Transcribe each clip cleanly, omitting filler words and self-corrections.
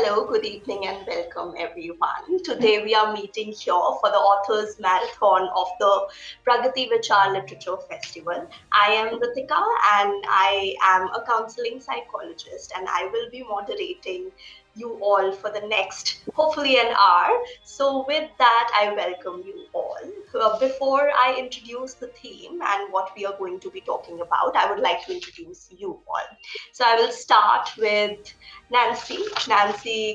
Hello, good evening, and welcome everyone. Today we are meeting here for the Authors Marathon of the Pragati Vichar Literature Festival. I am Ritika and I am a counseling psychologist, and I will be moderating you all for the next, hopefully, an hour. So, with that, I welcome you all. Before I introduce the theme and what we are going to be talking about, I would like to introduce you all. So, I will start with Nancy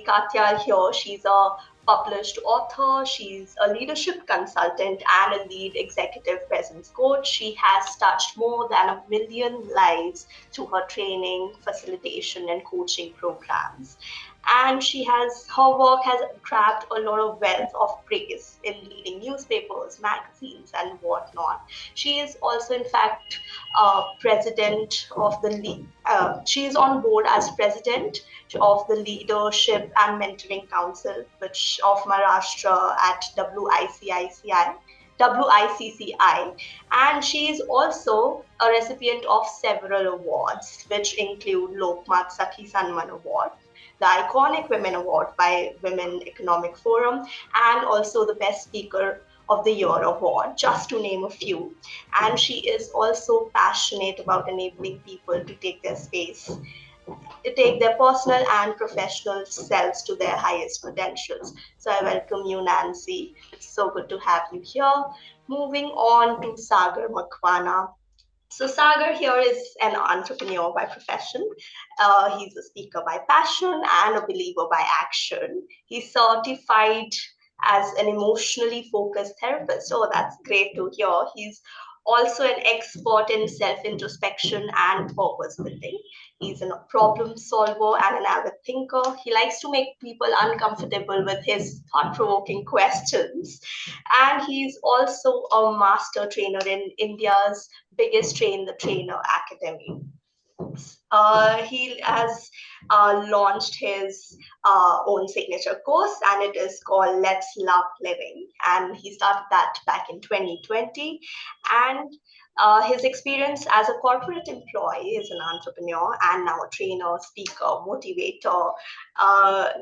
Katyal here. She's a published author. She's a leadership consultant and a lead executive presence coach. She has touched more than 1 million lives through her training, facilitation, and coaching programs. And her work has grabbed a lot of wealth of praise in leading newspapers, magazines, and whatnot. She is also, in fact, president of the she is on board as president of the Leadership and Mentoring Council, which of Maharashtra at WICCI, and she is also a recipient of several awards, which include Lokmat Sakhi Sanman Award, the Iconic Women Award by Women Economic Forum, and also the Best Speaker of the Year award, just to name a few. And she is also passionate about enabling people to take their personal and professional selves to their highest potentials. So I welcome you, Nancy. It's so good to have you here. Moving on to Sagar Makwana. So Sagar here is an entrepreneur by profession. He's a speaker by passion and a believer by action. He's certified as an emotionally focused therapist. So that's great to hear. He's also an expert in self-introspection and purpose building. He's a problem solver and an avid thinker. He likes to make people uncomfortable with his thought-provoking questions. And he's also a master trainer in India's biggest Train the Trainer Academy. He has launched his own signature course, and it is called Let's Love Living. And he started that back in 2020. And his experience as a corporate employee, as an entrepreneur, and now a trainer, speaker, motivator,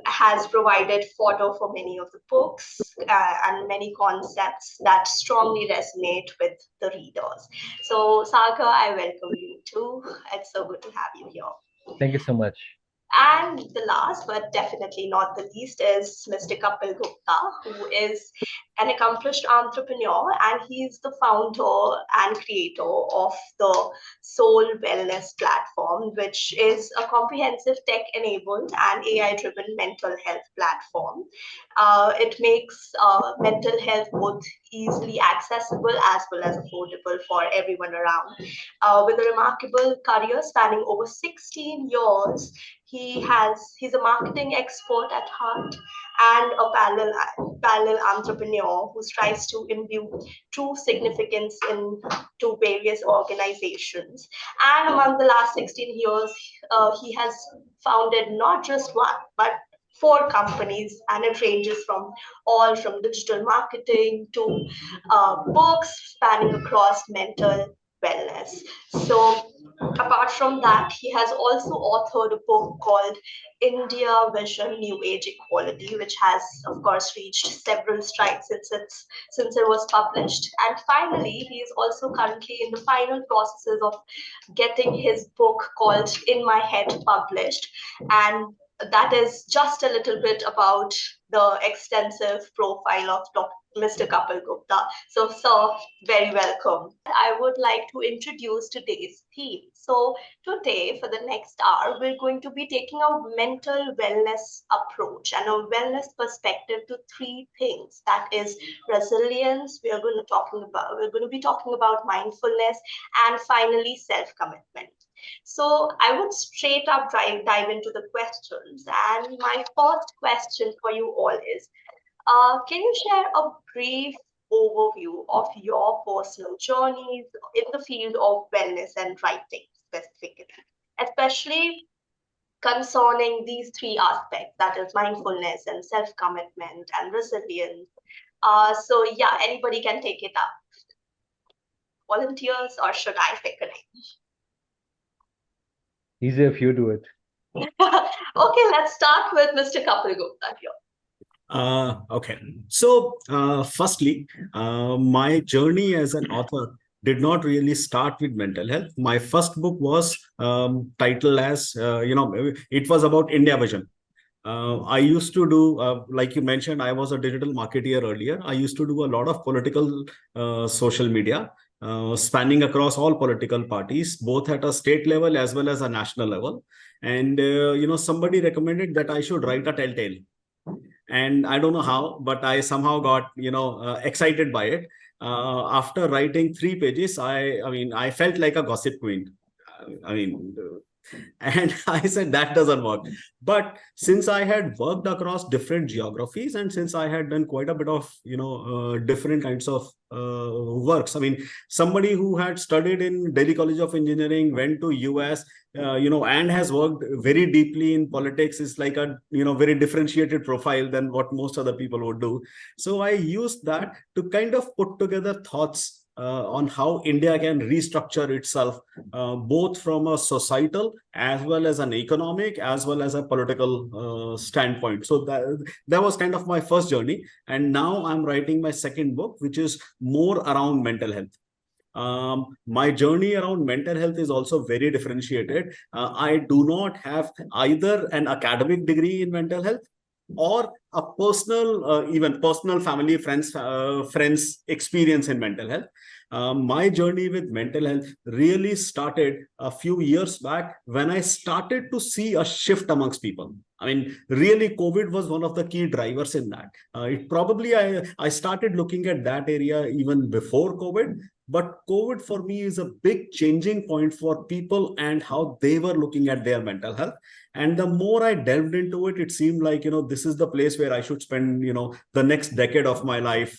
has provided fodder for many of the books and many concepts that strongly resonate with the readers. So, Sagar, I welcome you too. It's so good to have you here. Thank you so much. And the last, but definitely not the least, is Mr. Kapil Gupta, who is an accomplished entrepreneur, and he's the founder and creator of the Soul Wellness platform, which is a comprehensive tech-enabled and AI-driven mental health platform. It makes mental health both easily accessible as well as affordable for everyone around. With a remarkable career spanning over 16 years, he's a marketing expert at heart and a parallel entrepreneur who strives to imbue true significance into various organizations. And among the last 16 years, he has founded not just one, but four companies, and it ranges from all from digital marketing to books spanning across mental wellness. So apart from that, he has also authored a book called India Vision New Age Equality, which has, of course, reached several strides since it was published. And finally, he is also currently in the final processes of getting his book called In My Head published. And that is just a little bit about the extensive profile of Mr. Kapil Gupta. So, sir, very welcome. I would like to introduce today's theme. So, today, for the next hour, we're going to be taking a mental wellness approach and a wellness perspective to three things. That is resilience. We're going to be talking about mindfulness, and finally, self-commitment. So I would straight up dive into the questions. And my first question for you all is, can you share a brief overview of your personal journeys in the field of wellness and writing specifically, especially concerning these three aspects, that is mindfulness and self-commitment and resilience? So yeah, anybody can take it up. Volunteers, or should I pick a name? Easier if you do it. Okay, let's start with Mr. Kapil Gupta here. Okay. So, firstly, my journey as an author did not really start with mental health. My first book was titled as, it was about India Vision. I used to do, like you mentioned, I was a digital marketeer earlier. I used to do a lot of political social media, spanning across all political parties, both at a state level as well as a national level. And, somebody recommended that I should write a telltale, and I don't know how, but I somehow got excited by it. After writing 3 pages, I mean I felt like a gossip queen. I mean, and I said that doesn't work. But since I had worked across different geographies, and since I had done quite a bit of different kinds of works, I mean, somebody who had studied in Delhi College of Engineering, went to US, and has worked very deeply in politics, is like a very differentiated profile than what most other people would do. So I used that to kind of put together thoughts on how India can restructure itself, both from a societal as well as an economic as well as a political standpoint. So that was kind of my first journey, and now I'm writing my second book, which is more around mental health. My journey around mental health is also very differentiated. I do not have either an academic degree in mental health or a personal, even personal family friends experience in mental health. My journey with mental health really started a few years back when I started to see a shift amongst people. I mean, really, COVID was one of the key drivers in that. I started looking at that area even before COVID, but COVID for me is a big changing point for people and how they were looking at their mental health. And the more I delved into it, it seemed like, this is the place where I should spend, the next decade of my life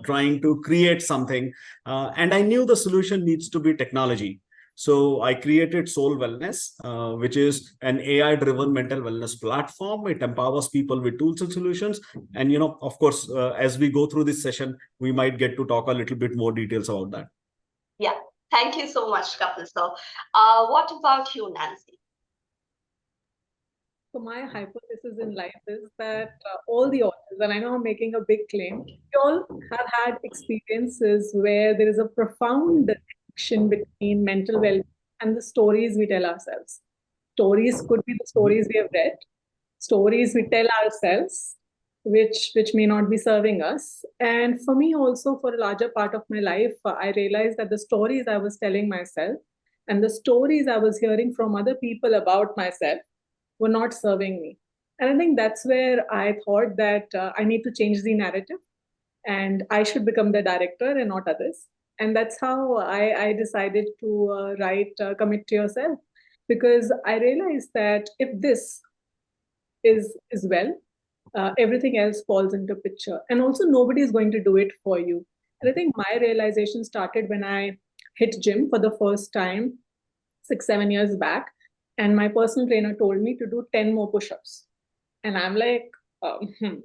trying to create something. And I knew the solution needs to be technology. So I created Soul Wellness, which is an AI-driven mental wellness platform. It empowers people with tools and solutions. And, of course, as we go through this session, we might get to talk a little bit more details about that. Yeah, thank you so much, Kapil. So, what about you, Nancy? So my hypothesis in life is that all the authors, and I know I'm making a big claim, we all have had experiences where there is a profound connection between mental well-being and the stories we tell ourselves. Stories could be the stories we have read, stories we tell ourselves, which may not be serving us. And for me also, for a larger part of my life, I realized that the stories I was telling myself and the stories I was hearing from other people about myself were not serving me. And I think that's where I thought that I need to change the narrative and I should become the director and not others. And that's how I decided to write Commit to Yourself, because I realized that if this is well, everything else falls into picture. And also, nobody is going to do it for you. And I think my realization started when I hit gym for the first time 6 7 years back, and my personal trainer told me to do 10 more push-ups, and I'm like,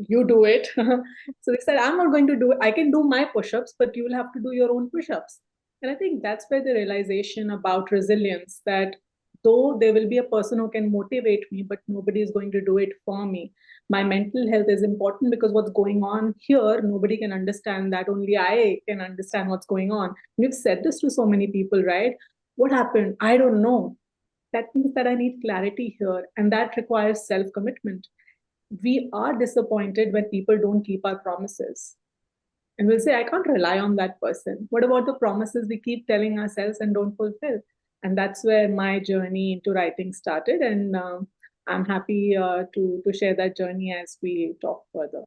you do it. So they said, I'm not going to do it. I can do my push-ups, but you will have to do your own push-ups. And I think that's where the realization about resilience, that though there will be a person who can motivate me, but nobody is going to do it for me. My mental health is important because what's going on here, nobody can understand that. Only I can understand what's going on. We've said this to so many people, right? What happened? I don't know. That means that I need clarity here, and that requires self commitment. We are disappointed when people don't keep our promises. And we'll say, I can't rely on that person. What about the promises we keep telling ourselves and don't fulfill? And that's where my journey into writing started. And I'm happy to share that journey as we talk further.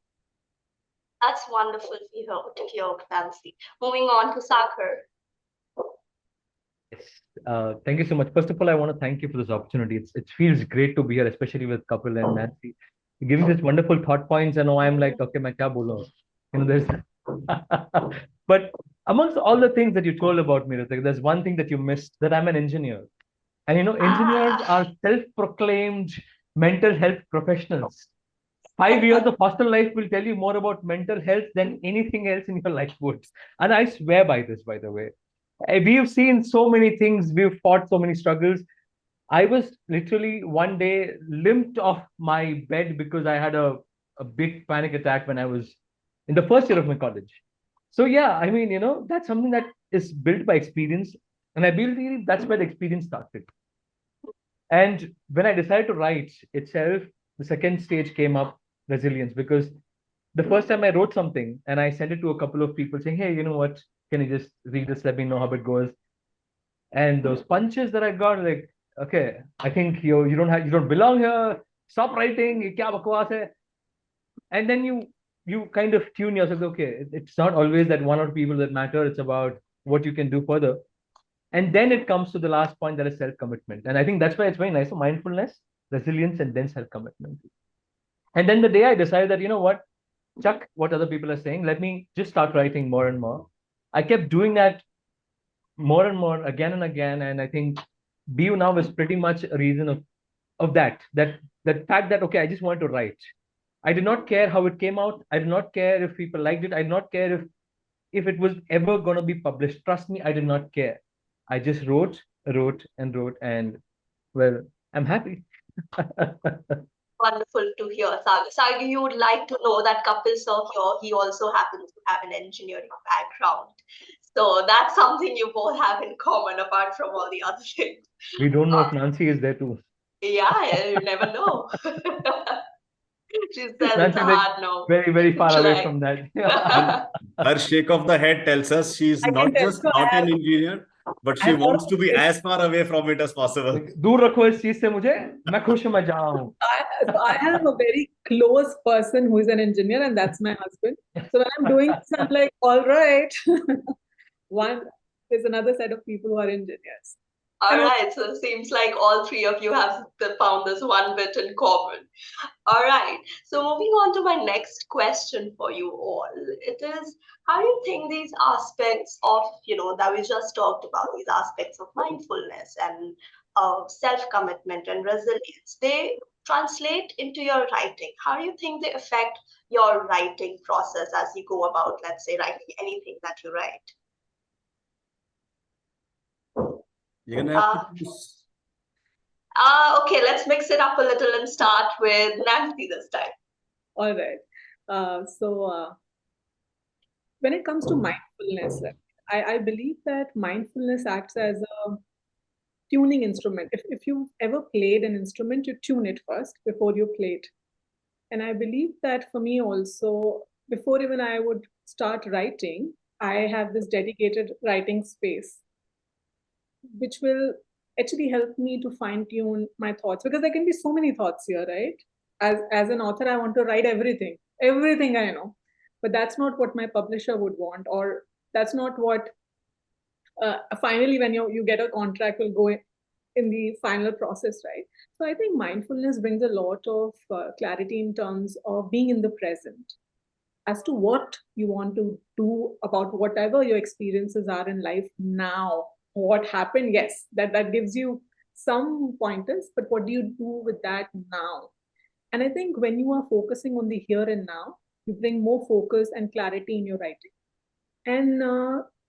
That's wonderful to hear, Nancy. Moving on to Sagar. Yes. Thank you so much. First of all, I want to thank you for this opportunity. It feels great to be here, especially with Kapil and Nancy. You're giving this wonderful thought points, and I'm like, okay, मैं क्या बोलूं? There's, but amongst all the things that you told about me, Ritik, there's one thing that you missed, that I'm an engineer. And engineers are self-proclaimed mental health professionals. 5 years of hostel life will tell you more about mental health than anything else in your life would. And I swear by this, by the way. We've seen so many things, we've fought so many struggles. I was literally one day limped off my bed because I had a big panic attack when I was in the first year of my college. So yeah, I mean, that's something that is built by experience. And I believe that's where the experience started. And when I decided to write itself, the second stage came up, resilience, because the first time I wrote something and I sent it to a couple of people saying, hey, you know what? Can you just read this? Let me know how it goes. And those punches that I got, like, okay, I think you don't belong here. Stop writing. ये क्या बकवास है? And then you kind of tune yourself. Okay, it's not always that one or two people that matter. It's about what you can do further. And then it comes to the last point, that is self-commitment. And I think that's why it's very nice. So mindfulness, resilience, and then self-commitment. And then the day I decided that, you know what, chuck what other people are saying, let me just start writing more and more. I kept doing that more and more, again and again. And I think BU now is pretty much a reason of that fact that, okay, I just wanted to write. I did not care how it came out. I did not care if people liked it. I did not care if it was ever going to be published. Trust me, I did not care. I just wrote, and well, I'm happy. Wonderful to hear, Sagar. Sagar, you would like to know that Kapil sir here, he also happens to have an engineering background. So that's something you both have in common apart from all the other things. We don't know if Nancy is there too. Yeah, you never know. She says it's Nancy a is like hard no. very, very far away Like, from that. Her shake of the head tells us she's I can not tell just you, not an engineer, but I she have a lot wants of to be respect. as far away from it as possible. Like, दूर रखो इस चीज से मुझे, मैं खुश हूं, मैं जहाँ हूँ. I have a very close person who is an engineer, and that's my husband. So when I'm doing this, I'm like, all right. There's another set of people who are engineers. all right, so it seems like all three of you have found this one bit in common. All right, so moving on to my next question for you all. It is, how do you think these aspects of, that we just talked about, these aspects of mindfulness and self-commitment and resilience, they translate into your writing? How do you think they affect your writing process as you go about, let's say, writing anything that you write? You're gonna have to choose. Okay, let's mix it up a little and start with Nancy this time. All right. When it comes to mindfulness, I believe that mindfulness acts as a tuning instrument. If you've ever played an instrument, you tune it first before you play it. And I believe that for me also, before even I would start writing, I have this dedicated writing space, which will actually help me to fine tune my thoughts, because there can be so many thoughts here, right? As an author, I want to write everything I know, but that's not what my publisher would want, or that's not what finally when you get a contract will go in the final process, right? So I think mindfulness brings a lot of clarity in terms of being in the present as to what you want to do about whatever your experiences are in life now. What happened, yes, that gives you some pointers, but what do you do with that now? And I think when you are focusing on the here and now, you bring more focus and clarity in your writing. And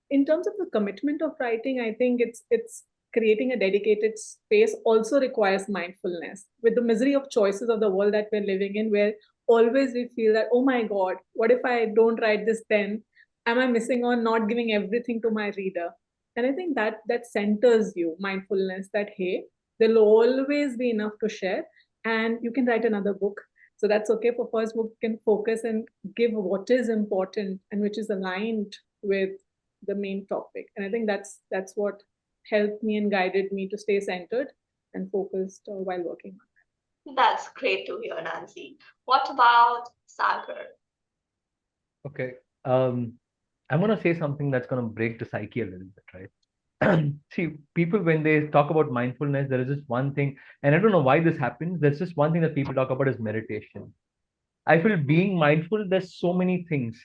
in terms of the commitment of writing, I think it's creating a dedicated space also requires mindfulness. With the misery of choices of the world that we're living in, where always we feel that, oh my God, what if I don't write this then? Am I missing on not giving everything to my reader? And I think that centers you, mindfulness, that hey, there'll always be enough to share, and you can write another book. So that's okay. For first book, you can focus and give what is important and which is aligned with the main topic. And I think that's what helped me and guided me to stay centered and focused while working on that. That's great to hear, Nancy. What about Sagar? Okay. I'm going to say something that's going to break the psyche a little bit, right? See, people, when they talk about mindfulness, there is just one thing, and I don't know why this happens. There's just one thing that people talk about is meditation. I feel being mindful, there's so many things.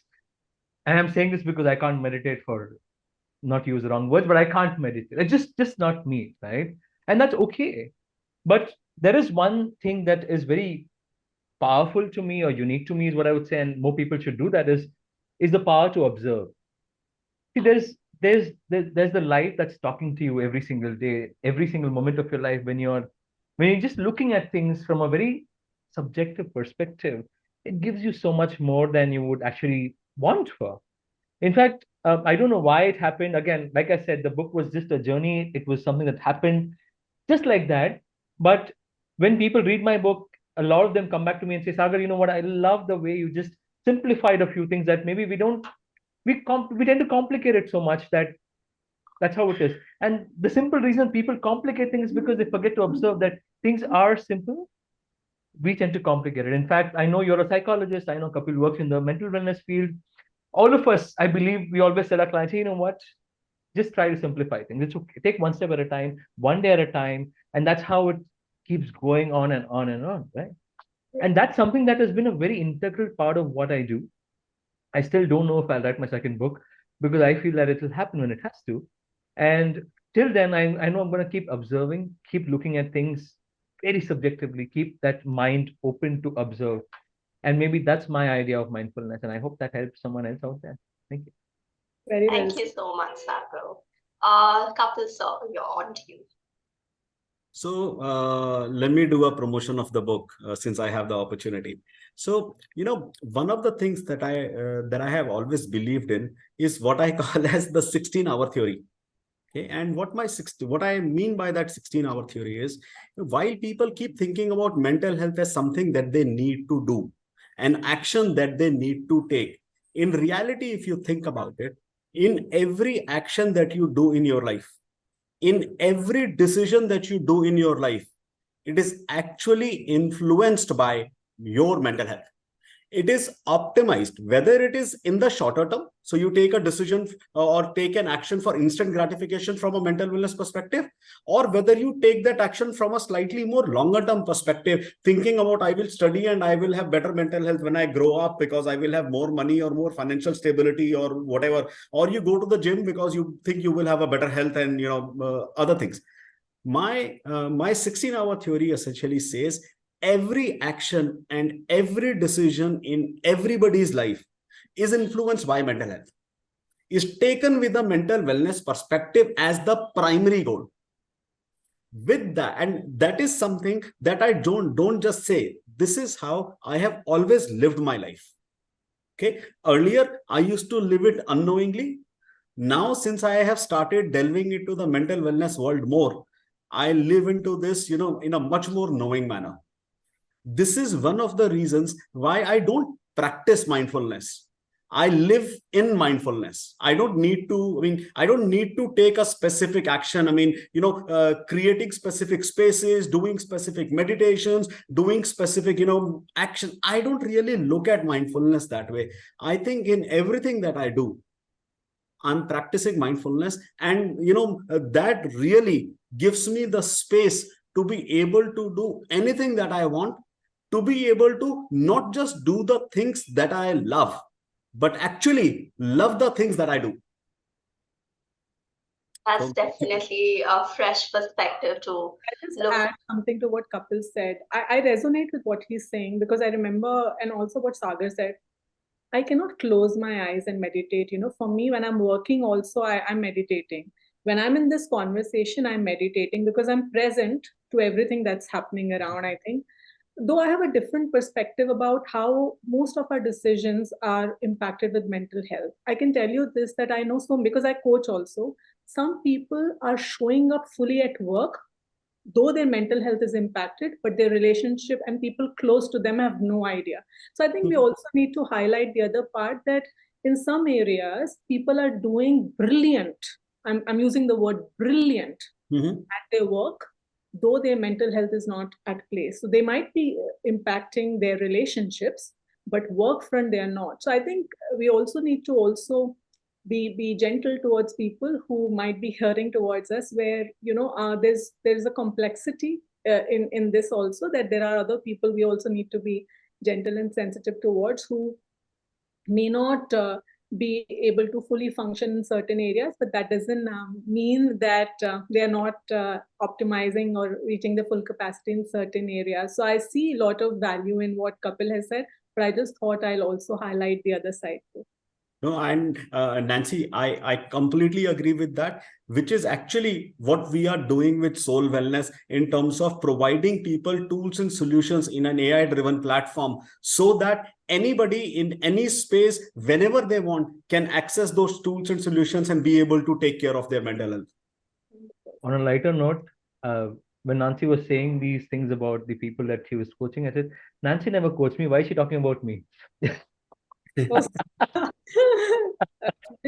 And I'm saying this because I can't meditate, for not use the wrong words, but I can't meditate. It's just not me, right? And that's okay. But there is one thing that is very powerful to me or unique to me, is what I would say, and more people should do that, is the power to observe. See, there's the light that's talking to you every single day, every single moment of your life, when you're just looking at things from a very subjective perspective. It gives you so much more than you would actually want for. In fact, I don't know why it happened. Again, like I said, the book was just a journey. It was something that happened just like that. But when people read my book, a lot of them come back to me and say, Sagar, you know what? I love the way you just simplified a few things that maybe we tend to complicate it so much that that's how it is. And the simple reason people complicate things is because they forget to observe that things are simple. We tend to complicate it. In fact, I know you're a psychologist. I know Kapil works in the mental wellness field. All of us, I believe, we always tell our clients, hey, you know what? Just try to simplify things. It's okay. Take one step at a time, one day at a time, and that's how it keeps going on and on and on, right? And that's something that has been a very integral part of what I do. I still don't know if I'll write my second book because I feel that it will happen when it has to. And till then, I know I'm going to keep observing, keep looking at things very subjectively, keep that mind open to observe. And maybe that's my idea of mindfulness. And I hope that helps someone else out there. Thank you. Very well Thank you said. so much, Sagar. Kapil, sir, you're on to you. So let me do a promotion of the book since I have the opportunity. So one of the things that I have always believed in is what I call as the 16-hour theory. Okay, and what I mean by that 16-hour theory is, while people keep thinking about mental health as something that they need to do, an action that they need to take, in reality, if you think about it, in every action that you do in your life, in every decision that you do in your life, it is actually influenced by your mental health. It is optimized, whether it is in the shorter term, so you take a decision or take an action for instant gratification from a mental wellness perspective, or whether you take that action from a slightly more longer term perspective, thinking about I will study and I will have better mental health when I grow up because I will have more money or more financial stability or whatever, or you go to the gym because you think you will have a better health and other things. My 16-hour theory essentially says every action and every decision in everybody's life is influenced by mental health, is taken with a mental wellness perspective as the primary goal. With that, and that is something that I don't just say, this is how I have always lived my life. Okay, earlier I used to live it unknowingly. Now since I have started delving into the mental wellness world more, I live into this in a much more knowing manner. This is one of the reasons why I don't practice mindfulness. I live in mindfulness. I don't need to, I don't need to take a specific action. Creating specific spaces, doing specific meditations, doing specific, action. I don't really look at mindfulness that way. I think in everything that I do, I'm practicing mindfulness, and that really gives me the space to be able to do anything that I want, to be able to not just do the things that I love, but actually love the things that I do. That's So, definitely a fresh perspective to I just look. add something to what Kapil said. I resonate with what he's saying because I remember, and also what Sagar said. I cannot close my eyes and meditate. For me, when I'm working, also I'm meditating. When I'm in this conversation, I'm meditating because I'm present to everything that's happening around, I think. Though I have a different perspective about how most of our decisions are impacted with mental health. I can tell you this, that I know some, because I coach also. Some people are showing up fully at work, though their mental health is impacted, but their relationship and people close to them have no idea. So I think we also need to highlight the other part, that in some areas people are doing brilliant. I'm using the word brilliant at their work, though their mental health is not at place. So they might be impacting their relationships, but work front they are not. So I think we also need to also be gentle towards people who might be hearing towards us, where there's a complexity in this also, that there are other people we also need to be gentle and sensitive towards, who may not be able to fully function in certain areas, but that doesn't mean that they are not optimizing or reaching the full capacity in certain areas. So I see a lot of value in what Kapil has said, but I just thought I'll also highlight the other side too. No, and Nancy, I completely agree with that, which is actually what we are doing with Soul Wellness in terms of providing people tools and solutions in an AI-driven platform so that anybody in any space, whenever they want, can access those tools and solutions and be able to take care of their mental health. On a lighter note, when Nancy was saying these things about the people that she was coaching, I said, Nancy never coached me. Why is she talking about me?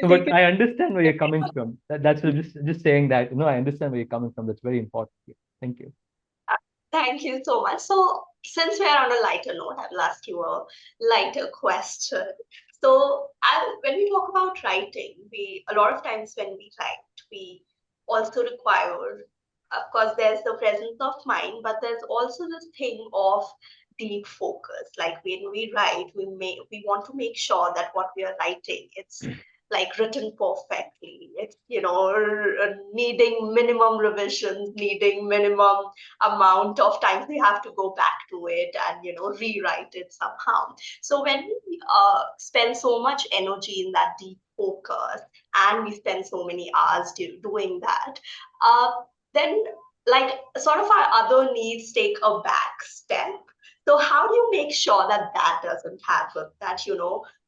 But I understand where you're coming from. That's just saying that, I understand where you're coming from. That's very important. Thank you. Thank you so much. So, since we're on a lighter note, I will ask you a lighter question. So, when we talk about writing, a lot of times when we write, we also require, of course, there's the presence of mind, but there's also this thing of deep focus. Like when we write, we want to make sure that what we are writing, it's like written perfectly. It's needing minimum revisions, needing minimum amount of times we have to go back to it and rewrite it somehow. So when we spend so much energy in that deep focus and we spend so many hours doing that, then like sort of our other needs take a back step. So how do you make sure that that doesn't happen, that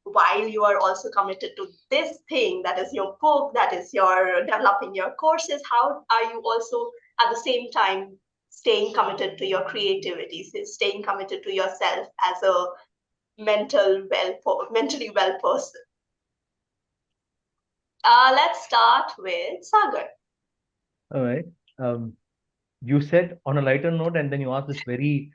while you are also committed to this thing, that is your book, that is your developing your courses, how are you also at the same time staying committed to your creativity, staying committed to yourself as a mentally well person? Let's start with Sagar. All right. You said on a lighter note, and then you asked this very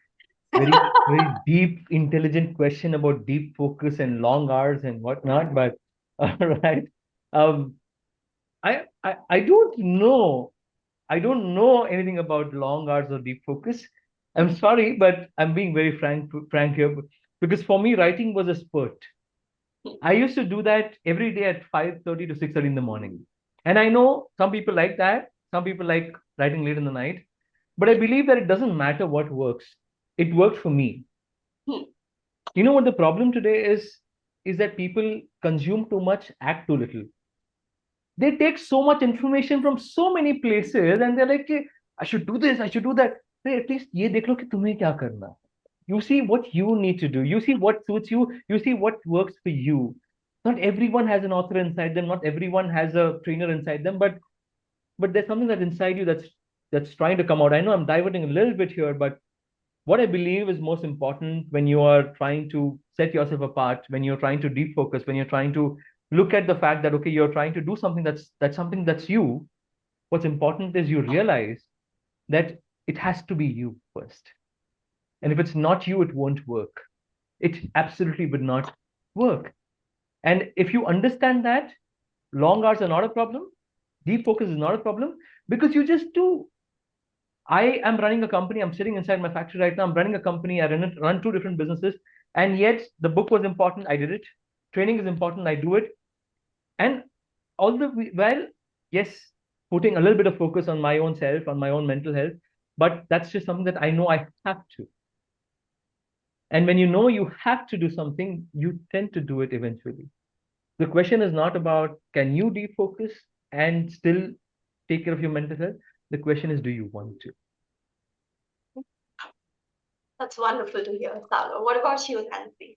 deep, intelligent question about deep focus and long hours and whatnot. But all right, um, I don't know. I don't know anything about long hours or deep focus. I'm sorry, but I'm being very frank here, because for me, writing was a spurt. I used to do that every day at 5:30 to 6:30 in the morning. And I know some people like that. Some people like writing late in the night. But I believe that it doesn't matter what works. It worked for me. Hmm. You know what the problem today is that people consume too much, act too little. They take so much information from so many places and they're like, "Hey, I should do this, I should do that." Hey, at least ye dekh lo ki tumhe kya karna hai. You see what you need to do. You see what suits you. You see what works for you. Not everyone has an author inside them. Not everyone has a trainer inside them. But there's something that inside you that's trying to come out. I know I'm diverting a little bit here, but what I believe is most important when you are trying to set yourself apart, when you're trying to defocus, when you're trying to look at the fact that okay, you're trying to do something that's something that's you. What's important is you realize that it has to be you first. And if it's not you, it won't work. It absolutely would not work. And if you understand that, long hours are not a problem, deep focus is not a problem, because you just do. I am running a company. I'm sitting inside my factory right now. I'm running a company. I run two different businesses. And yet the book was important. I did it. Training is important. I do it. And all the well, yes, putting a little bit of focus on my own self, on my own mental health. But that's just something that I know I have to. And when you know you have to do something, you tend to do it eventually. The question is not about can you defocus and still take care of your mental health. The question is, do you want to? That's wonderful to hear, Sagar. What about you, Nancy?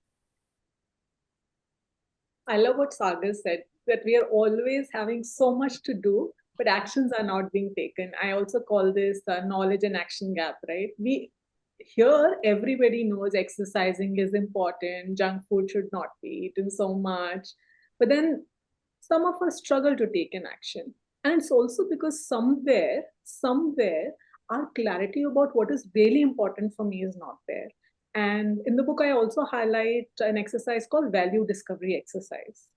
I love what Sagar said, that we are always having so much to do, but actions are not being taken. I also call this knowledge and action gap, right? We here everybody knows exercising is important, junk food should not be eaten so much, but then some of us struggle to take an action. And it's also because somewhere, our clarity about what is really important for me is not there. And in the book, I also highlight an exercise called value discovery exercise.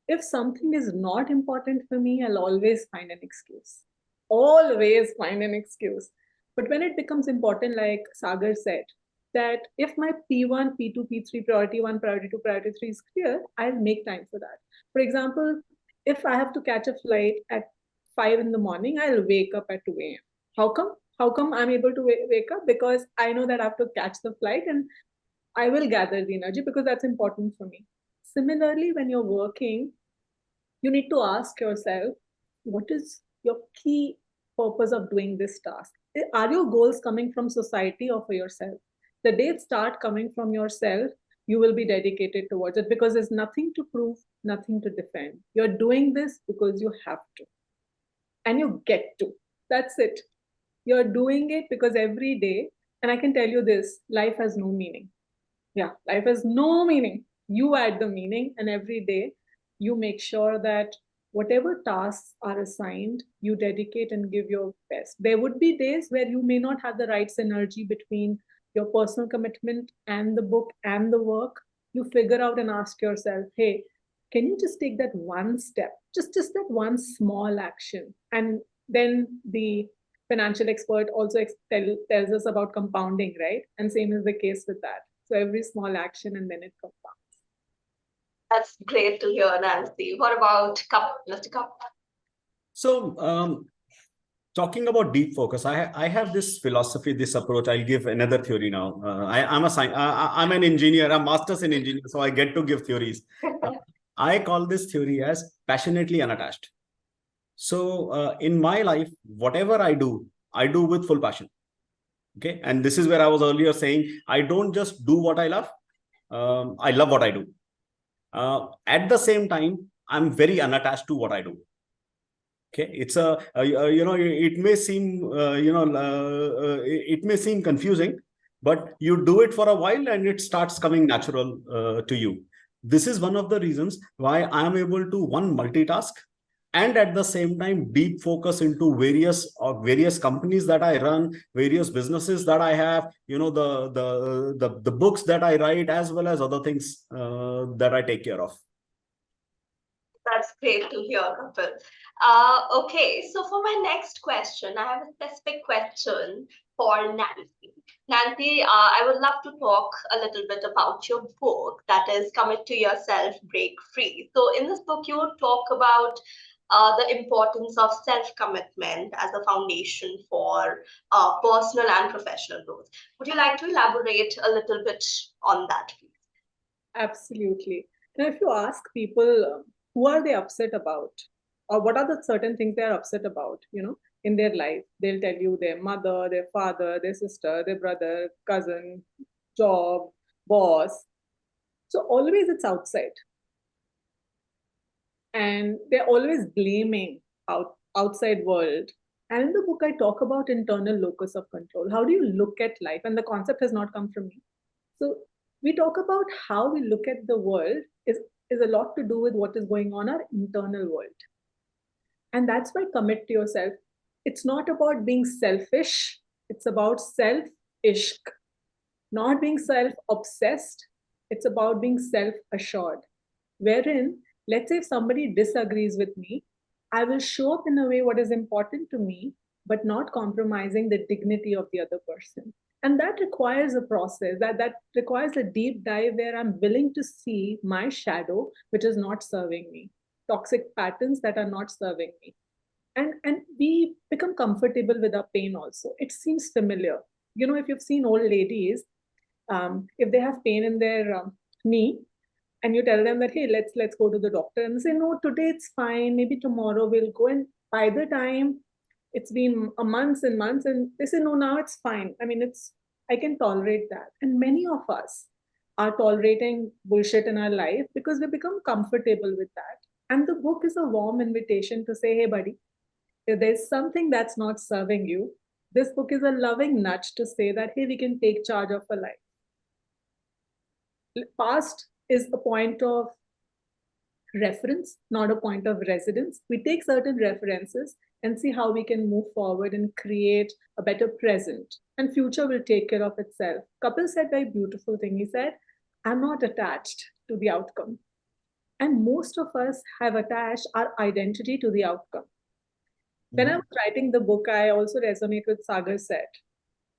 If something is not important for me, I'll always find an excuse. Always find an excuse. But when it becomes important, like Sagar said, that if my P1, P2, P3, priority 1, priority 2, priority 3 is clear, I'll make time for that. For example, if I have to catch a flight at 5 in the morning, I'll wake up at 2 a.m. How come? How come I'm able to wake up? Because I know that I have to catch the flight and I will gather the energy because that's important for me. Similarly, when you're working, you need to ask yourself, what is your key purpose of doing this task? Are your goals coming from society or for yourself? The day it start coming from yourself, you will be dedicated towards it, because there's nothing to prove, nothing to defend. You're doing this because you have to, and you get to. That's it. You're doing it because every day, and I can tell you this, life has no meaning. Yeah, life has no meaning. You add the meaning, and every day you make sure that whatever tasks are assigned, you dedicate and give your best. There would be days where you may not have the right synergy between your personal commitment and the book and the work. You figure out and ask yourself, hey, can you just take that one step, just that one small action? And then the financial expert also tells us about compounding, right? And same is the case with that. So every small action, and then it compounds. That's great to hear, Nancy. What about Mr. Kapil? So, talking about deep focus, I have this philosophy, this approach. I'll give another theory now. I'm an engineer, I'm master's in engineer, so I get to give theories. I call this theory as passionately unattached. So, in my life, whatever I do with full passion. Okay, and this is where I was earlier saying I don't just do what I love. I love what I do. At the same time, I'm very unattached to what I do. Okay, it's it may seem it may seem confusing, but you do it for a while and it starts coming natural to you. This is one of the reasons why I am able to one multitask and at the same time deep focus into various companies that I run, various businesses that I have, the books that I write, as well as other things that I take care of. That's great to hear, Kapil. Okay, so for my next question, I have a specific question for Nancy. Nancy, I would love to talk a little bit about your book, that is Commit to Yourself, Break Free. So in this book, you talk about the importance of self-commitment as a foundation for personal and professional growth. Would you like to elaborate a little bit on that, please? Absolutely. Now, if you ask people, who are they upset about, or what are the certain things they are upset about, in their life, they'll tell you their mother, their father, their sister, their brother, cousin, job, boss. So always it's outside, and they're always blaming outside world. And in the book, I talk about internal locus of control. How do you look at life? And the concept has not come from me. So we talk about how we look at the world is a lot to do with what is going on our internal world. And that's why commit to yourself. It's not about being selfish, it's about self-ishk, not being self-obsessed. It's about being self-assured. Wherein, let's say if somebody disagrees with me, I will show up in a way what is important to me, but not compromising the dignity of the other person. And that requires a process, that requires a deep dive where I'm willing to see my shadow, which is not serving me, toxic patterns that are not serving me. And we become comfortable with our pain also. It seems familiar. If you've seen old ladies, if they have pain in their knee, and you tell them that, hey, let's go to the doctor, and they say, no, today it's fine, maybe tomorrow we'll go. And by the time it's been a months and months, and they say, no, now it's fine. I mean, I can tolerate that. And many of us are tolerating bullshit in our life because we become comfortable with that. And the book is a warm invitation to say, hey, buddy, if there's something that's not serving you, this book is a loving nudge to say that, hey, we can take charge of our life. Past is a point of reference, not a point of residence. We take certain references and see how we can move forward and create a better present, and future will take care of itself. Kapil said a very beautiful thing. He said, I'm not attached to the outcome. And most of us have attached our identity to the outcome. When I was writing the book, I also resonate with Sagar said.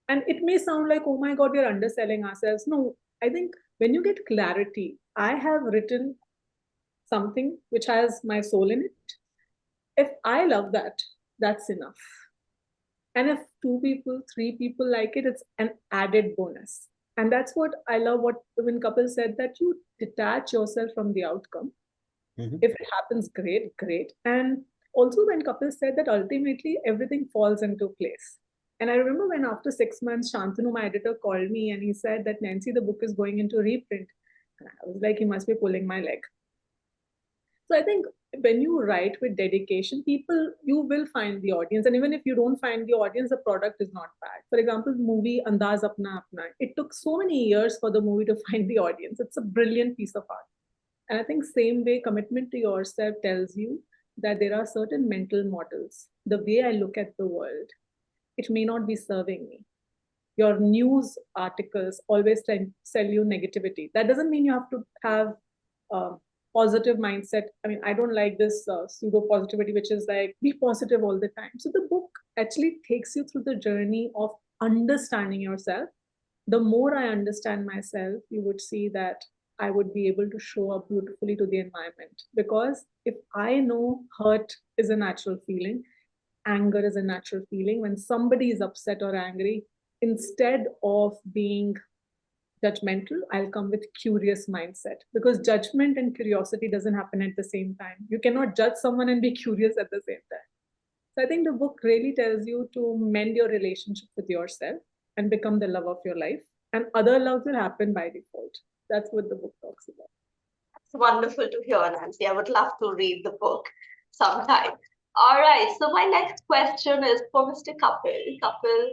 And it may sound like, oh my God, we're underselling ourselves. No, I think when you get clarity, I have written something which has my soul in it. If I love that, that's enough. And if 2 people, 3 people like it, it's an added bonus. And that's what I love, what when Kapil said, that you detach yourself from the outcome. If it happens, great, great. And also when Kapil said that ultimately everything falls into place. And I remember when after 6 months, Shantanu, my editor, called me and he said that, Nancy, the book is going into reprint. And I was like, he must be pulling my leg. So I think when you write with dedication, people, you will find the audience. And even if you don't find the audience, the product is not bad. For example, the movie Andaz Apna Apna, it took so many years for the movie to find the audience. It's a brilliant piece of art. And I think same way, commitment to yourself tells you that there are certain mental models. The way I look at the world, it may not be serving me. Your news articles always sell you negativity. That doesn't mean you have to have a positive mindset. I mean, I don't like this pseudo positivity, which is like be positive all the time. So the book actually takes you through the journey of understanding yourself. The more I understand myself, you would see that I would be able to show up beautifully to the environment. Because if I know hurt is a natural feeling, anger is a natural feeling, when somebody is upset or angry, instead of being judgmental, I'll come with curious mindset, because judgment and curiosity doesn't happen at the same time. You cannot judge someone and be curious at the same time. So I think the book really tells you to mend your relationship with yourself and become the love of your life. And other love will happen by default. That's what the book talks about. It's wonderful to hear, Nancy. I would love to read the book sometime. All right. So my next question is for Mr. Kapil. Kapil,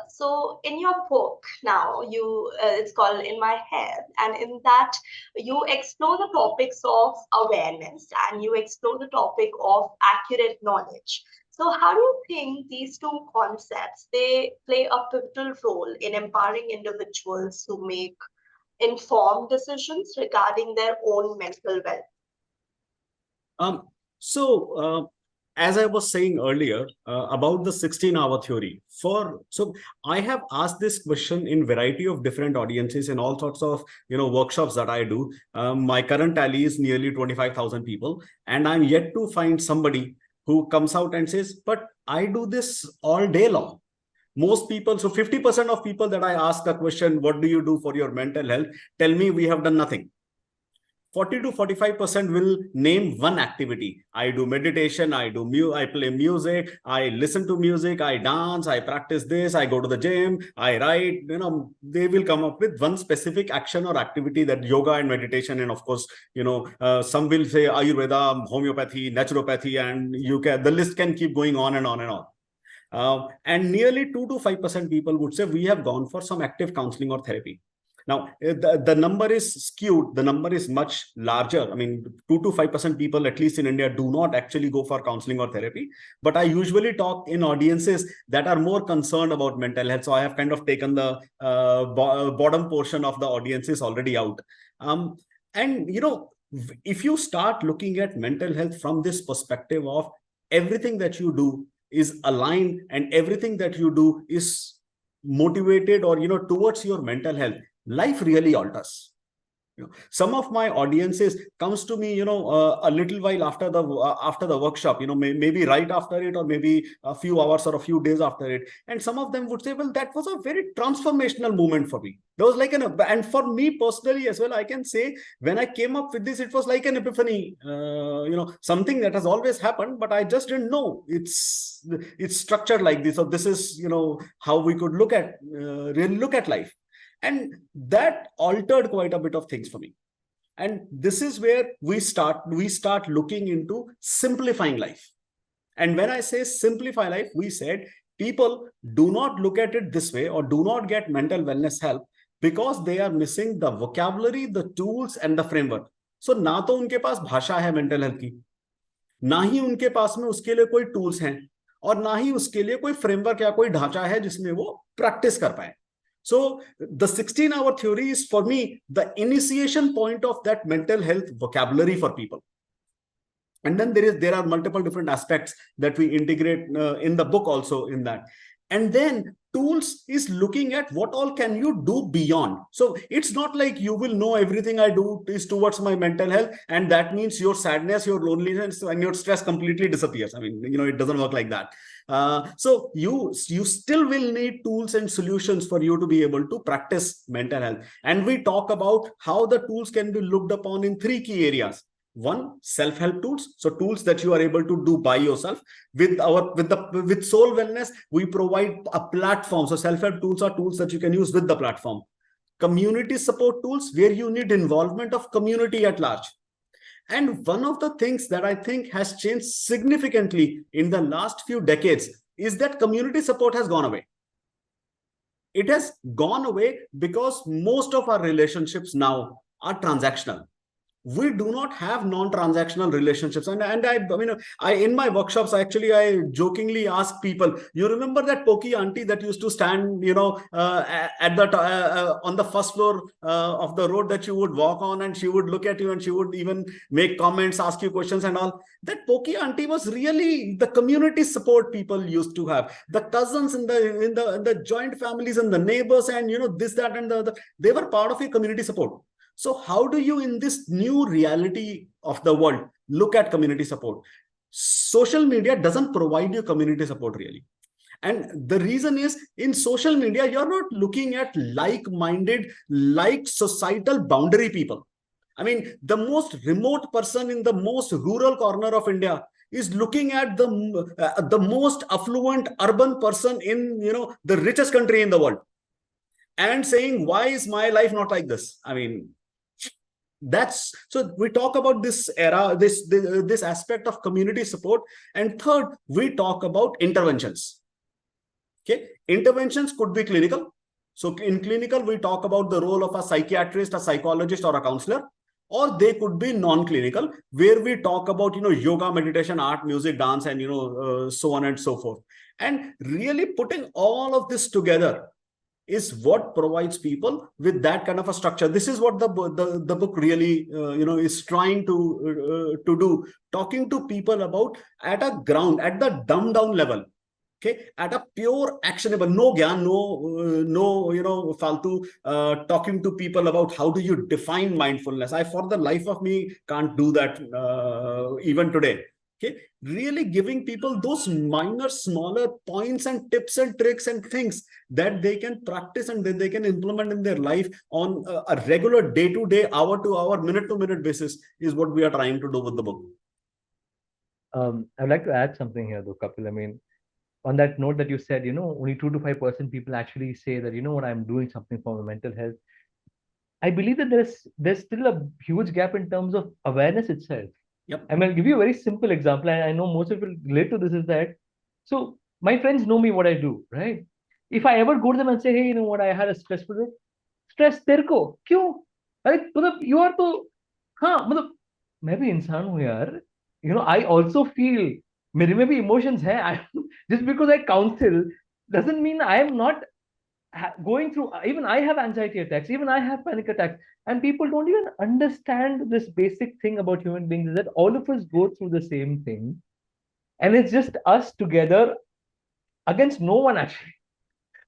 so in your book now, it's called In My Head, and in that you explore the topics of awareness and you explore the topic of accurate knowledge. So how do you think these two concepts, they play a pivotal role in empowering individuals to make informed decisions regarding their own mental well? Um, so, as I was saying earlier about the 16-hour theory, so I have asked this question in variety of different audiences in all sorts of workshops that I do. My current tally is nearly 25,000 people, and I'm yet to find somebody who comes out and says, "But I do this all day long." Most people, so 50% of people that I ask the question, "What do you do for your mental health?" tell me we have done nothing. 40 to 45% will name one activity. I do meditation, I play music, I listen to music, I dance, I practice this, I go to the gym, I write. They will come up with one specific action or activity, that yoga and meditation. And of course, some will say Ayurveda, homeopathy, naturopathy, and the list can keep going on and on and on. And nearly 2 to 5% people would say we have gone for some active counseling or therapy. Now, the number is skewed. The number is much larger. I mean, 2 to 5% people, at least in India, do not actually go for counseling or therapy. But I usually talk in audiences that are more concerned about mental health. So I have kind of taken the bottom portion of the audiences already out. And, if you start looking at mental health from this perspective of everything that you do is aligned and everything that you do is motivated or towards your mental health, life really alters. Some of my audiences comes to me a little while after the workshop, maybe right after it, or maybe a few hours or a few days after it, and some of them would say, well, that was a very transformational moment for me. There was like and for me personally as well, I can say, when I came up with this, it was like an epiphany, something that has always happened, but I just didn't know it's structured like this, or this is how we could really look at life. And that altered quite a bit of things for me. And this is where we start looking into simplifying life. And when I say simplify life, we said people do not look at it this way or do not get mental wellness help because they are missing the vocabulary, the tools, and the framework. So ना तो उनके पास भाषा है mental health की, ना ही उनके पास में उसके लिए कोई tools हैं, और ना ही उसके लिए कोई framework या कोई ढांचा है जिसमें वो practice कर पाए. So the 16-hour theory is, for me, the initiation point of that mental health vocabulary for people. And then there are multiple different aspects that we integrate in the book also in that. And then tools is looking at what all can you do beyond. So it's not like you will know everything I do is towards my mental health, and that means your sadness, your loneliness, and your stress completely disappears. I mean, it doesn't work like that. So you still will need tools and solutions for you to be able to practice mental health. And we talk about how the tools can be looked upon in three key areas. One, self-help tools, so tools that you are able to do by yourself. With soul wellness, we provide a platform. So self-help tools are tools that you can use with the platform. Community support tools, where you need involvement of community at large. And one of the things that I think has changed significantly in the last few decades is that community support has gone away. It has gone away because most of our relationships now are transactional. We do not have non-transactional relationships. And I in my workshops, actually, I jokingly ask people, you remember that pokey auntie that used to stand at the on the first floor of the road that you would walk on, and she would look at you and she would even make comments, ask you questions and all. That pokey auntie was really the community support people used to have. The cousins in the joint families and the neighbors, and this, that, and the other, they were part of a community support. So how do you, in this new reality of the world, look at community support? Social media doesn't provide you community support really. And the reason is, in social media, you're not looking at like-minded, like societal boundary people. I mean, the most remote person in the most rural corner of India is looking at the most affluent urban person in the richest country in the world, and saying, why is my life not like this? I mean, that's so we talk about this era, this aspect of community support. And third, we talk about interventions. Okay, interventions could be clinical. So in clinical, we talk about the role of a psychiatrist, a psychologist, or a counselor. Or they could be non-clinical, where we talk about yoga, meditation, art, music, dance, and so on and so forth. And really putting all of this together is what provides people with that kind of a structure. This is what the book really is trying to do, talking to people about at a ground, at the dumbed down level. Okay, at a pure actionable, no gyan, no faltu talking to people about how do you define mindfulness. I, for the life of me, can't do that even today. Okay, really giving people those minor, smaller points and tips and tricks and things that they can practice and that they can implement in their life on a regular day-to-day, hour-to-hour, minute-to-minute basis is what we are trying to do with the book. I'd like to add something here, though, Kapil. I mean, on that note that you said, only 2 to 5% people actually say that, what, I'm doing something for my mental health. I believe that there's still a huge gap in terms of awareness itself. Yep. I mean, I'll give you a very simple example, and I know most of you relate to this, is that, so my friends know me what I do, right? If I ever go to them and say, hey, you know what, I had a stressful day, stress तेरे को क्यों? अरे मतलब you are तो हाँ मतलब मैं भी इंसान हूँ यार. I also feel, मेरे में भी emotions हैं. Just because I counsel doesn't mean I am not going through. Even I have anxiety attacks, even I have panic attacks, and people don't even understand this basic thing about human beings, is that all of us go through the same thing, and it's just us together against no one actually.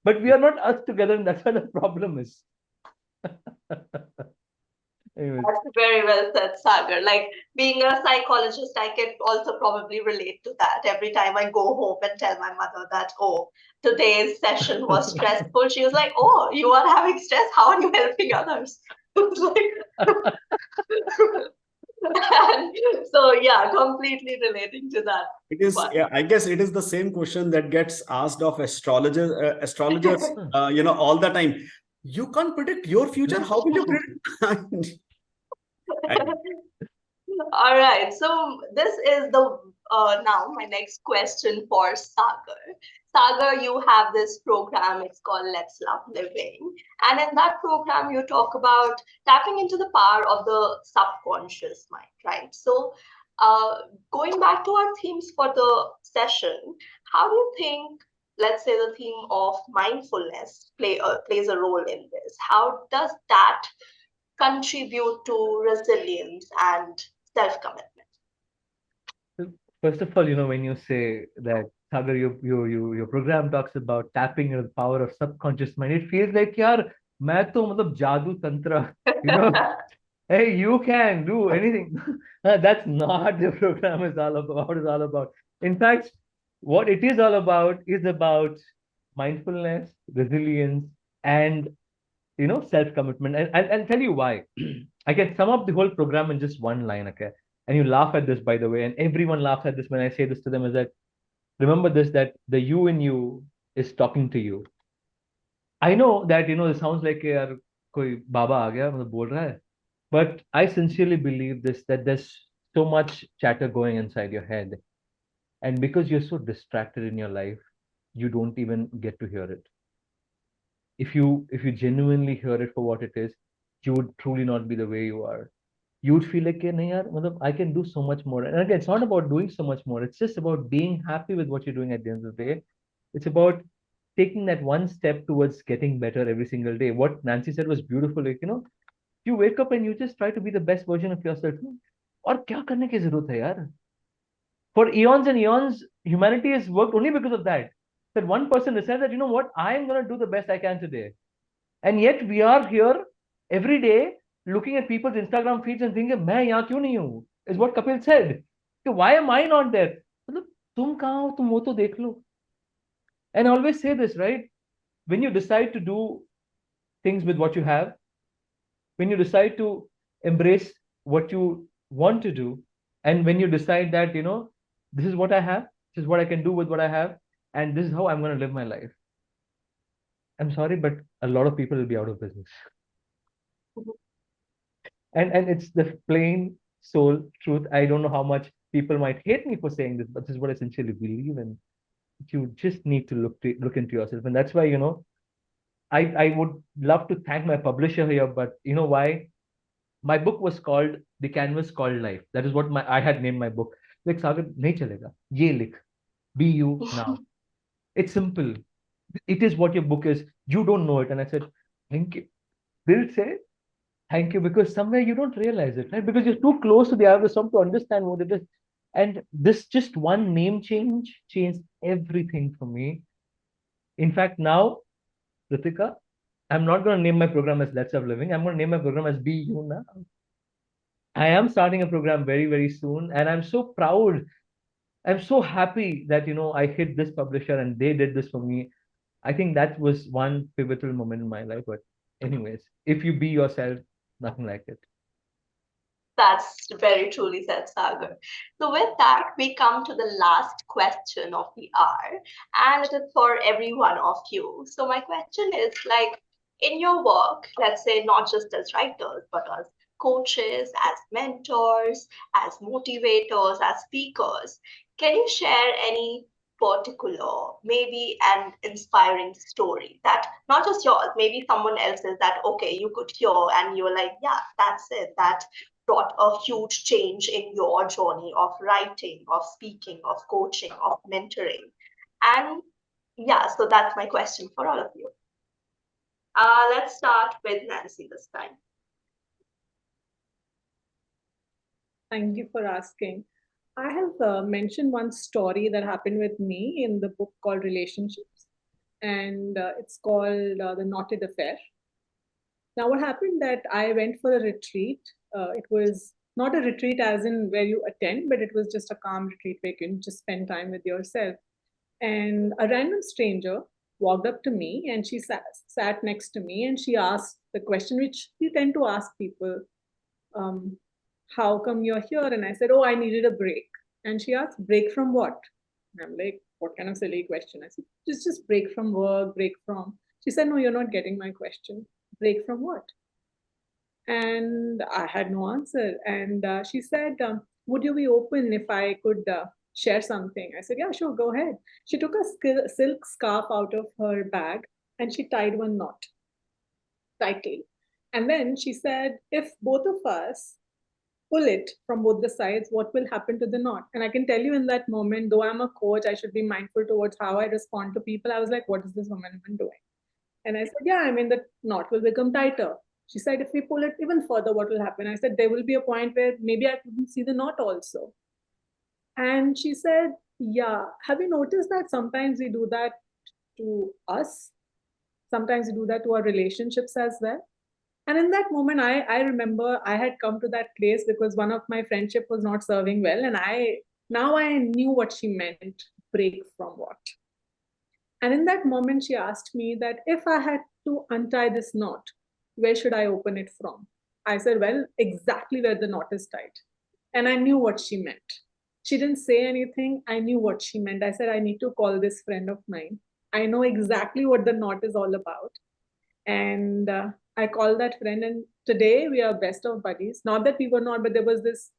But we are not us together, and that's where the problem is. Anyways. That's very well said, Sagar. Like, being a psychologist, I can also probably relate to that. Every time I go home and tell my mother that, oh, today's session was stressful, she was like, oh, you are having stress? How are you helping others? And so, yeah, completely relating to that. It is, yeah, I guess it is the same question that gets asked of astrologers, all the time. You can't predict your future. How will you predict? All right. So this is the now my next question for Sagar. Sagar, you have this program. It's called Let's Love Living, and in that program, you talk about tapping into the power of the subconscious mind, right? So, going back to our themes for the session, how do you think? Let's say the theme of mindfulness plays a role in this. How does that contribute to resilience and self-commitment? First of all, when you say that Sagar, your program talks about tapping into the power of subconscious mind. It feels like, yaar, मैं तो मतलब जादू tantra, you know, hey, you can do anything. That's not the program is all about. Is all about. In fact, what it is about mindfulness, resilience, and self-commitment. And I'll tell you why. I can sum up the whole program in just one line, okay? And you laugh at this, by the way, and everyone laughs at this when I say this to them, is that remember this, that the you in you is talking to you. I know that, it sounds like यार कोई बाबा आ गया मतलब बोल रहा है. But I sincerely believe this, that there's so much chatter going inside your head. And because you're so distracted in your life, you don't even get to hear it. If you genuinely hear it for what it is, you would truly not be the way you are. You would feel like, nahi yaar, matlab, I can do so much more. And again, it's not about doing so much more. It's just about being happy with what you're doing at the end of the day. It's about taking that one step towards getting better every single day. What Nancy said was beautiful. Like, you wake up and you just try to be the best version of yourself. और क्या करने की जरूरत है यार? For eons and eons, humanity has worked only because of that. That one person decided that, you know what, I am going to do the best I can today. And yet we are here every day looking at people's Instagram feeds and thinking, मैं यहाँ क्यों नहीं हूँ? Is what Kapil said. Why am I not there? मतलब तुम कहाँ हो? तुम वो तो देख लो. And I always say this, right? When you decide to do things with what you have, when you decide to embrace what you want to do, and when you decide that, this is what I have, this is what I can do with what I have, and this is how I'm going to live my life. I'm sorry, but a lot of people will be out of business. And it's the plain soul truth. I don't know how much people might hate me for saying this, but this is what I sincerely believe in. You just need to look into yourself. And that's why, I would love to thank my publisher here, but you know why? My book was called The Canvas Called Life. That is what I had named my book. Like, Sagar, nahi chalega. Ye likh. Be you now. It's simple. It is what your book is. You don't know it. And I said, thank you. They'll say, thank you, because somewhere you don't realize it, right? Because you're too close to the other song to understand what it is. And this just one name change changed everything for me. In fact, now, Ritika, I'm not going to name my program as Let's Have Living. I'm going to name my program as Be You Now. I am starting a program very, very soon, and I'm so proud. I'm so happy that I hit this publisher and they did this for me. I think that was one pivotal moment in my life. But anyways, if you be yourself, nothing like it. That's very truly said, Sagar. So with that, we come to the last question of the hour, and it is for every one of you. So my question is, like, in your work, let's say not just as writers, but as coaches, as mentors, as motivators, as speakers, can you share any particular, maybe an inspiring story that not just yours, maybe someone else's, that okay, you could hear and you were like, yeah, that's it, that brought a huge change in your journey of writing, of speaking, of coaching, of mentoring? And yeah, so that's my question for all of you. Let's start with Nancy this time. Thank you for asking. I have mentioned one story that happened with me in the book called Relationships, and it's called The Knotted Affair. Now, what happened that I went for a retreat. It was not a retreat as in where you attend, but it was just a calm retreat where you can just spend time with yourself. And a random stranger walked up to me and she sat next to me and she asked the question which we tend to ask people, how come you're here? And I said, oh, I needed a break. And she asked, break from what? And I'm like, what kind of silly question? I said, just break from work, break from. She said, no, you're not getting my question. Break from what? And I had no answer. And she said, would you be open if I could share something? I said, yeah, sure, go ahead. She took a silk scarf out of her bag and she tied one knot tightly. And then she said, if both of us pull it from both the sides, what will happen to the knot? And I can tell you in that moment, though I'm a coach, I should be mindful towards how I respond to people. I was like, what is this woman even doing? And I said, yeah, I mean, the knot will become tighter. She said, if we pull it even further, what will happen? I said, there will be a point where maybe I couldn't see the knot also. And she said, Yeah. Have you noticed that sometimes we do that to us? Sometimes we do that to our relationships as well. And in that moment, I remember I had come to that place because one of my friendship was not serving well. And now I knew what she meant, break from what. And in that moment, she asked me that if I had to untie this knot, where should I open it from? I said, well, exactly where the knot is tied. And I knew what she meant. She didn't say anything. I knew what she meant. I said, I need to call this friend of mine. I know exactly what the knot is all about. And I called that friend, and today we are best of buddies. Not that we were not, but there was this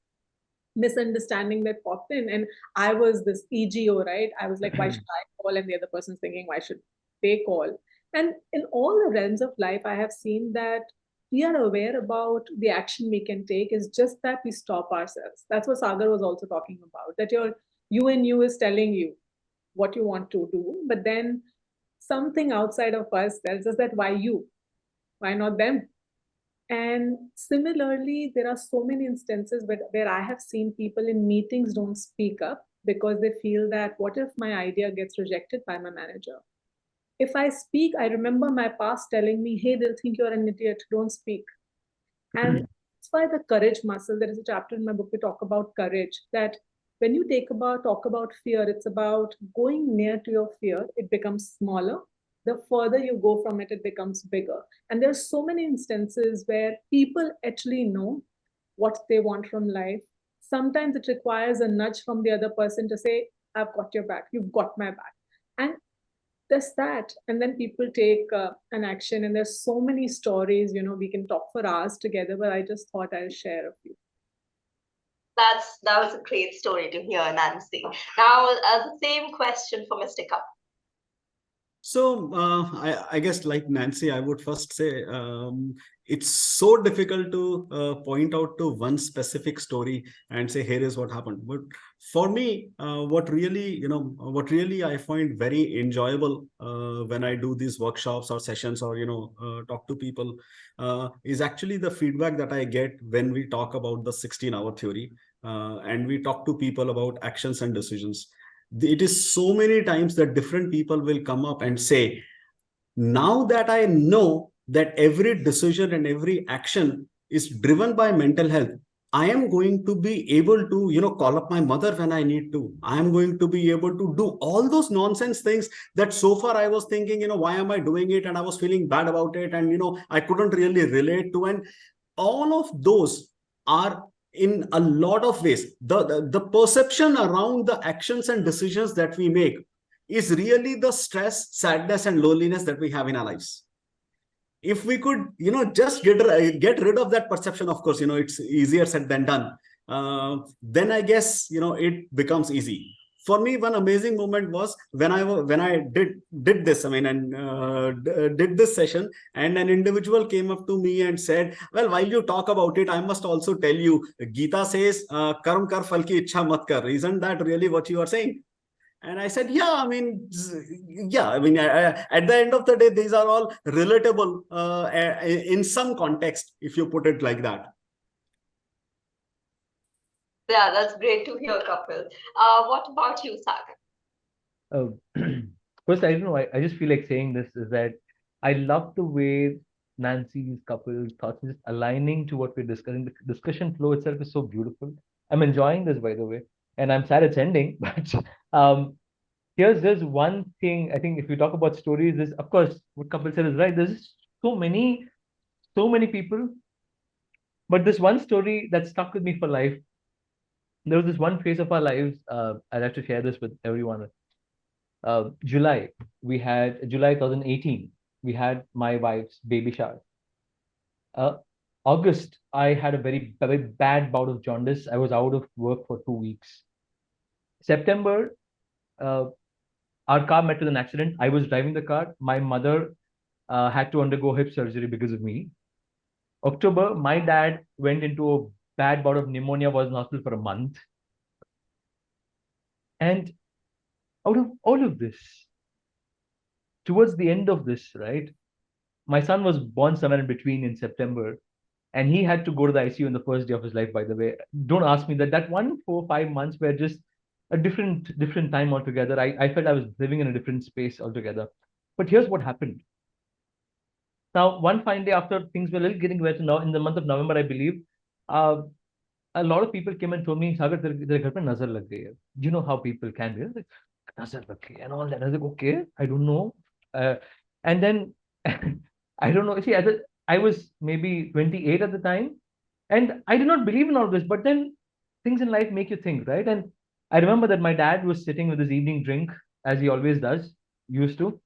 misunderstanding that popped in, and I was this ego, right? I was like, why should I call? And the other person's thinking, why should they call? And in all the realms of life, I have seen that we are aware about the action we can take. Is just that we stop ourselves. That's what Sagar was also talking about, that you and you is telling you what you want to do, but then something outside of us tells us that why not them? And similarly, there are so many instances where I have seen people in meetings don't speak up because they feel that what if my idea gets rejected by my manager? If I speak, I remember my past telling me, hey, they'll think you're an idiot, don't speak. And that's why the courage muscle, there is a chapter in my book we talk about courage, that when you talk about fear, it's about going near to your fear, it becomes smaller. The further you go from it, it becomes bigger. And there's so many instances where people actually know what they want from life. Sometimes it requires a nudge from the other person to say, I've got your back, you've got my back. And there's that, and then people take an action, and there's so many stories, we can talk for hours together, but I just thought I'll share a few. That was a great story to hear, Nancy. Now, the same question for Mr. Cup. So I guess, like Nancy, I would first say it's so difficult to point out to one specific story and say, here is what happened. But for me, what really I find very enjoyable when I do these workshops or sessions, or talk to people, is actually the feedback that I get when we talk about the 16-hour theory, and we talk to people about actions and decisions. It is so many times that different people will come up and say, now that I know that every decision and every action is driven by mental health, I am going to be able to call up my mother when I need to. I am going to be able to do all those nonsense things that so far I was thinking, why am I doing it, and I was feeling bad about it, and I couldn't really relate to. And all of those are, in a lot of ways, the perception around the actions and decisions that we make is really the stress, sadness, and loneliness that we have in our lives. If we could just get rid of that perception, of course, it's easier said than done. Then I guess it becomes easy. For me, one amazing moment was when I did this, I mean, and did this session, and an individual came up to me and said, well, while you talk about it, I must also tell you, Gita says, karm kar phal ki ichha mat kar. Isn't that really what you are saying? And I said, yeah, I mean, yeah, I mean, at the end of the day, these are all relatable in some context, if you put it like that. Yeah, that's great to hear, Kapil. What about you, Sagar? First, I don't know. I just feel like saying this is that I love the way Nancy's Kapil's thoughts are just aligning to what we're discussing. The discussion flow itself is so beautiful. I'm enjoying this, by the way, and I'm sad it's ending. But here's one thing. I think if we talk about stories, is of course what Kapil said is right. There's so many people, but this one story that stuck with me for life. There was this one phase of our lives. I'd like to share this with everyone. July, we had July 2018, we had my wife's baby shower. Uh, August, I had a very bad bout of jaundice. I was out of work for 2 weeks. September, uh, our car met with an accident. I was driving the car. My mother had to undergo hip surgery because of me. October, my dad went into a bad bout of pneumonia, was in hospital for a month. And out of all of this, towards the end of this, right, my son was born somewhere in between in September, and he had to go to the ICU in the first day of his life. By the way, don't ask me that. That 1, 4, 5 months were just a different time altogether. I felt I was living in a different space altogether. But here's what happened. Now, one fine day after things were a little getting better, now in the month of November, I believe, uh, a lot of people came and told me, Sagar, तेरे घर पे नजर लग गई है. You know how people can be like, नजर लग गई and all that. I was like, okay, I don't know. And then I don't know. See, I was maybe 28 at the time, and I did not believe in all this. But then things in life make you think, right? And I remember that my dad was sitting with his evening drink, as he always does, used to.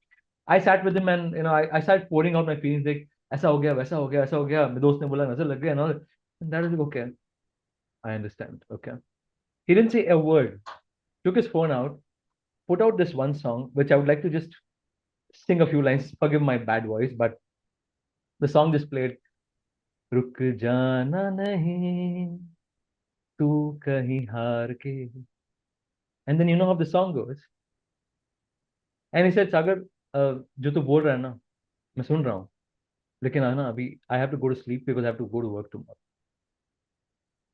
I sat with him, and I started pouring out my feelings like, ऐसा हो गया, वैसा हो गया, ऐसा हो गया. मेरे दोस्त ने बोला नजर लग गया and all. And that was like, okay, I understand. Okay. He didn't say a word. Took his phone out, put out this one song, which I would like to just sing a few lines. Forgive my bad voice, but the song just played. रुक जाना नहीं तू कहीं हार के. And then you know how the song goes. And he said, Sagar, जो तू बोल रहा है ना, मैं सुन रहा हूँ. लेकिन ना अभी I have to go to sleep because I have to go to work tomorrow.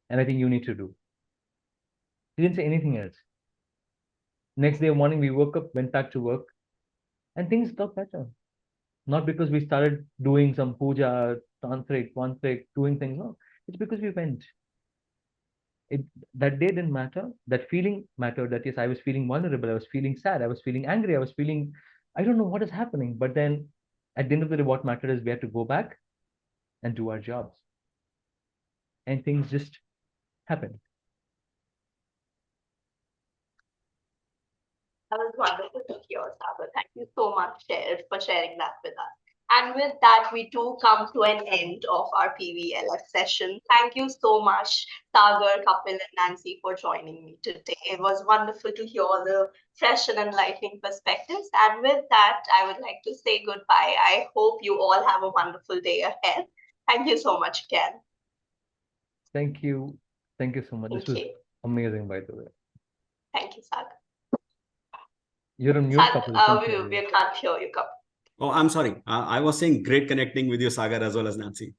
And I think you need to do. He didn't say anything else. Next day morning, we woke up, went back to work, and things got better. Not because we started doing some puja, tantric, doing things. No, it's because we went. That day didn't matter. That feeling mattered. That yes, I was feeling vulnerable. I was feeling sad. I was feeling angry. I was feeling, I don't know what is happening. But then at the end of the day, what mattered is we had to go back and do our jobs. And things just happened. That was wonderful to hear, Sagar. Thank you so much for sharing that with us. And with that, we do come to an end of our PVLF session. Thank you so much, Sagar, Kapil, and Nancy, for joining me today. It was wonderful to hear the fresh and enlightening perspectives. And with that, I would like to say goodbye. I hope you all have a wonderful day ahead. Thank you so much again. Thank you. Thank you so much. This was amazing, by the way. Thank you, Sagar. You're on mute, Kapil. We can't hear you, Kapil. Oh, I'm sorry. I was saying great connecting with you, Sagar, as well as Nancy.